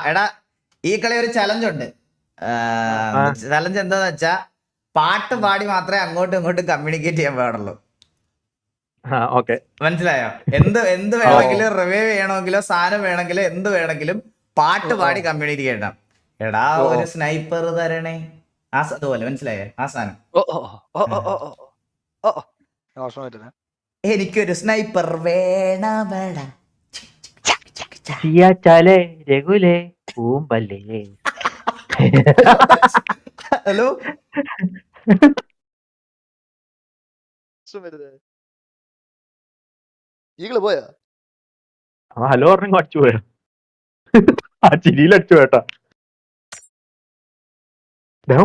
എടാ ഈ കളി ഒരു ചലഞ്ച് ഉണ്ട്. ചലഞ്ച് എന്താന്ന് വെച്ചാ പാട്ട് പാടി മാത്രമേ അങ്ങോട്ടും ഇങ്ങോട്ടും കമ്മ്യൂണിക്കേറ്റ് ചെയ്യാൻ പാടുള്ളൂ. മനസ്സിലായോ? എന്ത് വേണമെങ്കിലും റിവൈവ് ചെയ്യണമെങ്കിലോ സാധനം വേണമെങ്കിലോ എന്ത് വേണമെങ്കിലും പാട്ട് പാടി കമ്മ്യൂണിക്കേറ്റ് ചെയ്യണം. എടാ ഒരു സ്നൈപ്പർ തരണേ അതുപോലെ മനസ്സിലായേ ആ സാധനം. എനിക്കൊരു സ്നൈപ്പർ വേണമടാ. ഹലോ ഈകള് പോയാ ഹലോ പറഞ്ഞു അടിച്ചു പോയോ? ആ ചിരിയിൽ അടിച്ചു പോയട്ടാ.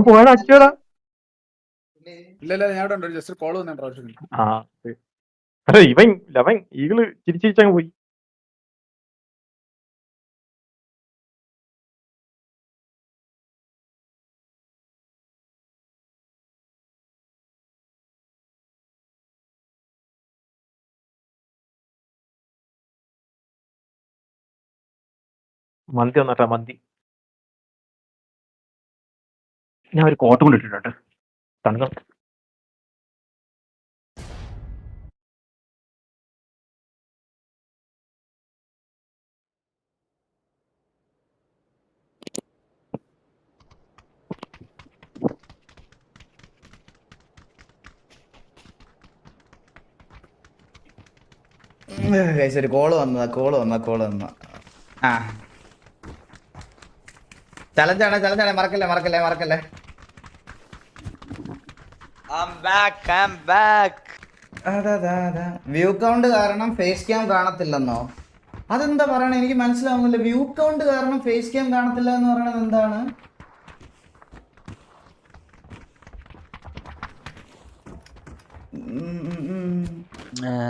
പോയാ അടിച്ചോടാ. ഇല്ല ജസ്റ്റ് കോൾ വന്നു. ഇവൻ ഈകള് ചിരിച്ചിരിച്ചങ്ങ് പോയി. മന്തി വന്നട്ടാ മന്തി. ഞാൻ ഒരു കോട്ട് കൊണ്ടിട്ടുണ്ട് തണുക്ക. ഒരു കോള് വന്ന ആ ചലഞ്ചാണ് മറക്കല്ലേ. വ്യൂ കൗണ്ട് കാരണം ഫേസ് ക്യാം കാണത്തില്ലെന്നോ? അതെന്താ പറയണേ? എനിക്ക് മനസ്സിലാവുന്നില്ല. വ്യൂ കൗണ്ട് കാരണം ഫേസ് ക്യാം കാണത്തില്ല എന്ന് പറയണത് എന്താണ്?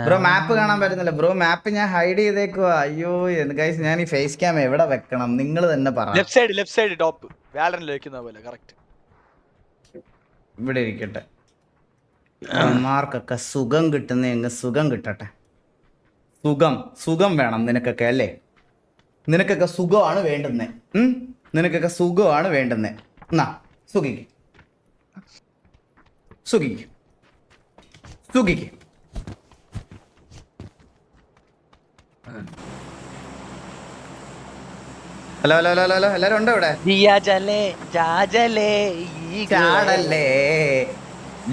ബ്രോ മാപ്പ് കാണാൻ പറ്റുന്നില്ല. ബ്രോ മാപ്പ് ഞാൻ ഹൈഡ് ചെയ്തേക്കുവാ. അയ്യോ ഗൈസ്, ഞാൻ ഈ ഫേസ് ക്യാം എവിടെ വെക്കണം? നിങ്ങൾ തന്നെ പറ. ലെഫ്റ്റ് സൈഡ് ടോപ്പ് വാലറിൽ വെക്കുന്ന പോലെ കറക്റ്റ്. ഇവിടെ ഇരിക്കട്ടെ. മാർക്കൊക്കെ സുഖം കിട്ടുന്ന സുഖം കിട്ടട്ടെ. സുഖം വേണം നിനക്കൊക്കെ അല്ലേ? നിനക്കൊക്കെ സുഖമാണ് വേണ്ടുന്നേ. നിനക്കൊക്കെ സുഖമാണ് വേണ്ടുന്നേ. എന്നാ സുഖിക്ക്. ഹലോ എല്ലാരും ഉണ്ടോ ഇവിടെ? ചാടല്ലേ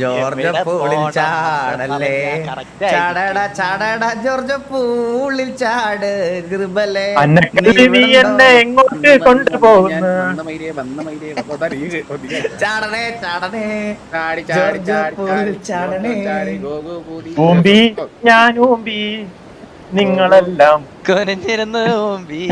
ജോർജ് പൂളിൽ ചാടല്ലേ, ചാടടാ ജോർജ് പൂളിൽ ചാട്. നീ എന്നെ എങ്ങോട്ട് കൊണ്ടുപോകുന്നു? ചാടണേ ജോർജ് പൂളിൽ ചാടണേ. ഊമ്പി ഞാൻ ഊമ്പി നിങ്ങളെല്ലാം കൊനഞ്ഞിരുന്നു ഊമ്പി.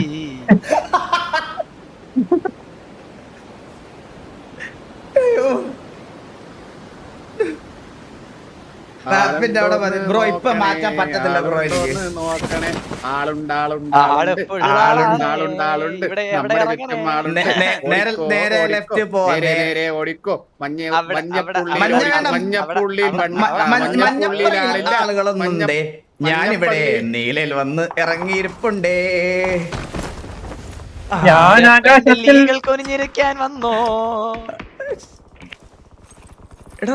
ബ്രോ ഇപ്പൊ മാറ്റാൻ പറ്റത്തില്ല ബ്രോ. നോക്കണേ, നേരെ ലെഫ്റ്റ് പോവാ. നേരെ ഓടിക്കോ. ആളുകളൊന്നുണ്ടേ. ഞാനിവിടെ നീലയിൽ വന്ന് ഇറങ്ങിയിരിപ്പുണ്ടേ. ഞാൻ ആകാശത്തിൽ കൊനിഞ്ഞിരിക്കാൻ വന്നോ? എടാ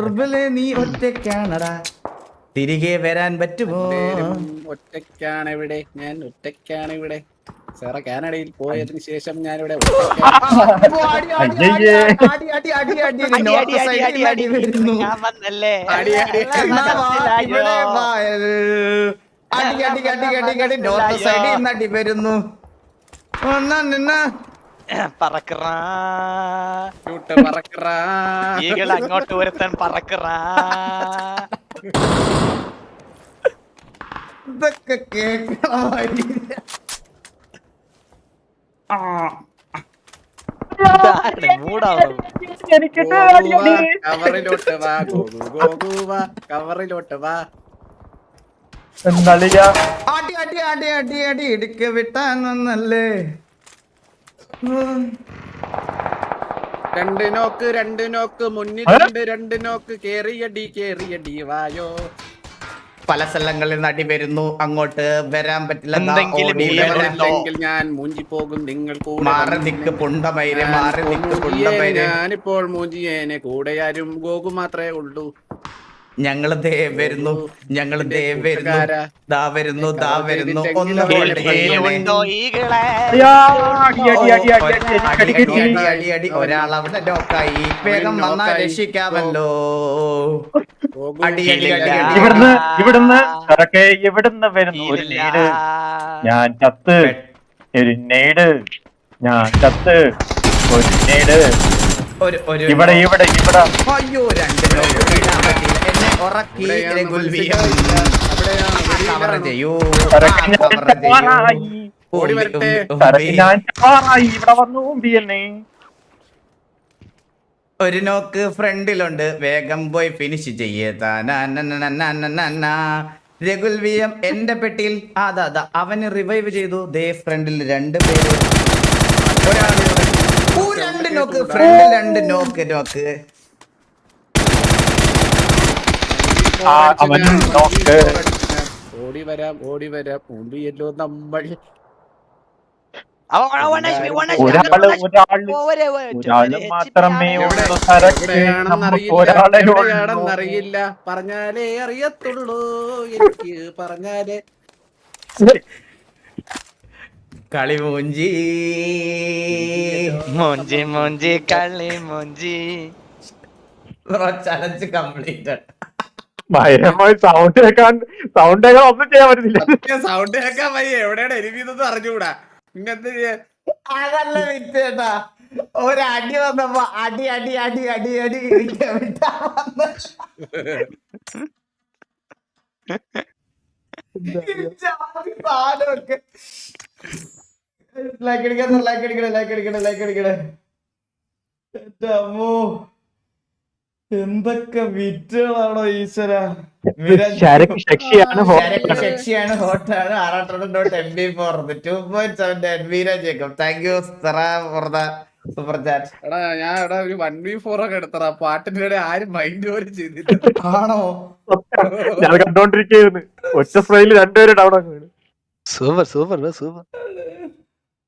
റിബലെ നീ ഒറ്റയ്ക്കാണടാ, തിരികെ വരാൻ പറ്റുമോ? ഞാൻ ഒറ്റയ്ക്കാണ് ഇവിടെ. സാറ കാനഡയിൽ പോയതിനു ശേഷം ഞാനിവിടെ നോർത്ത് സൈഡിൽ നടി വരുന്നു. അങ്ങോട്ട് ഒരുത്തൻ പറക്കറാ. ഇതൊക്കെ കേൾക്കണം. കവറിലോട്ട് വാ ഗോകുവാ, കവറിലോട്ട് വാ. അടി ഇടുക്ക വിട്ടാൻ വന്നല്ലേ. രണ്ട് നോക്ക് മുന്നിൽ രണ്ട് നോക്ക്. കേറിയടി വായോ. പല സ്ഥലങ്ങളിൽ നിന്ന് അടി വരുന്നു, അങ്ങോട്ട് വരാൻ പറ്റില്ല, ദാ എന്തെങ്കിലും ഓടി ഇവിടെ വരാൻ. അല്ലെങ്കിൽ ഞാൻ മൂഞ്ചി പോകും, നിങ്ങൾ കൂടെ മാറി നിക്ക് പുണ്ടമൈര്, മാറി നിക്ക് പുണ്ടമൈര്. ഞാനിപ്പോൾ മൂഞ്ചിയേനെ, കൂടെ ആരും ഗോകു മാത്രമേ ഉള്ളൂ. ഞങ്ങള് ദേ വരുന്നു, ഞങ്ങള് ദേ വരുന്നു, ദാ വരുന്നു, ദാ വരുന്നു. ഒന്ന് hold ചെയ്യണേ. ഉണ്ടോ ഈകളെ? അയ്യാ, അടി, അടി, അടി, അടി, അടി, അടി, അടി, അടി, അടി, അടി. അടി, അടി. ഒരാളവിടെ നോക്കായി, വേഗം വന്നാ രക്ഷിക്കാമല്ലോ. അടി, അടി, അടി, അടി. ഇവിടുന്ന് കറക്കെ ഇവിടുന്ന് വരുന്നു ഒരു നേട്, ഞാൻ ചത്ത്. ഒരു നേട്, ഞാൻ ചത്ത്. ഒരു നേട് ഒരു ഇവിടെ ഇവിടെ ഇവിടെ. അയ്യോ, രണ്ട് നോക്ക് വീഴാൻ പറ്റിയില്ല. എന്നെ ഉറക്കി രഘുൽവിയം. കവർ ചെയ്യൂ, കറക്കെ ഞാൻ കവർ ചെയ്യൂ. ചാവാറായി. ഓടി വരട്ടെ. കറക്കെ ഞാൻ ചാവാറായി. ഇവിടെ വന്നു ഉമ്പി എന്നെ. ഒരു നോക്ക് ഫ്രണ്ടിലുണ്ട്, വേഗം പോയി ഫിനിഷ് ചെയ്യേതാ. രഘുൽവിയം എന്റെ പെട്ടിയിൽ. അതാ അവന് റിവൈവ് ചെയ്തു. ദേ ഫ്രണ്ടിൽ 2 പേര്, ഒരാള്. രണ്ട് നോക്ക് ഫ്രണ്ടിൽ, 2 നോക്ക്. അവൻ നോക്ക്. ഓടി വരാം, ഓടി വരാം, മുമ്പിയല്ലോ നമ്മൾ. ഒരാള് മാത്രമേ ഉള്ളൂ കറക്കെ. നമുക്ക് ഒരാളെ ഉള്ളൂ. എവിടെയാണെന്നറിയില്ല, പറഞ്ഞാലേ അറിയത്തുള്ളൂ, എനിക്ക് പറഞ്ഞാലേ. കളി മൂഞ്ചി മോഞ്ചി മോഞ്ചി കളി മോഞ്ചി. Challenge complete. ഭയങ്കരമായി സൗണ്ട് കേൾക്കാൻ ഒന്നും ചെയ്യാൻ പറ്റുന്നില്ല. സൗണ്ട് കേൾക്കാൻ വയ്യ, എവിടെയാണ് എരിവിന്നൊന്നും അറിഞ്ഞുകൂടാ. ഇങ്ങനത്തെ അതല്ല വിറ്റേട്ടാ, ഒരടി വന്നപ്പോ അടി അടി അടി അടി അടി വിട്ടാ വന്ന്. സാധനമൊക്കെ ലൈക്ക് അടിക്കണേ. എന്റെ അമ്മോ, എന്തൊക്കെ വിറ്റുകളാണോ ഈശ്വര. ശക്തിയാണ് ശക്തിയാണ്, ഹോട്ടാണ്. RR.MP4 2.7 Veera Jacob. Thank you for the super chat. എടാ, ഞാൻ ഒരു 1v4 ഒക്കെ എടുത്തടാ, പാട്ടിന്റെ ഇടയിൽ ആരും മൈൻഡ് പോലും ചെയ്തില്ല. ആണോ? ഞാൻ കണ്ടോണ്ടിരിക്കുന്നു. ഒറ്റ ഫ്രൈയിൽ 2 പേര് ഡൗൺ ആക്കുന്നു. Super super super.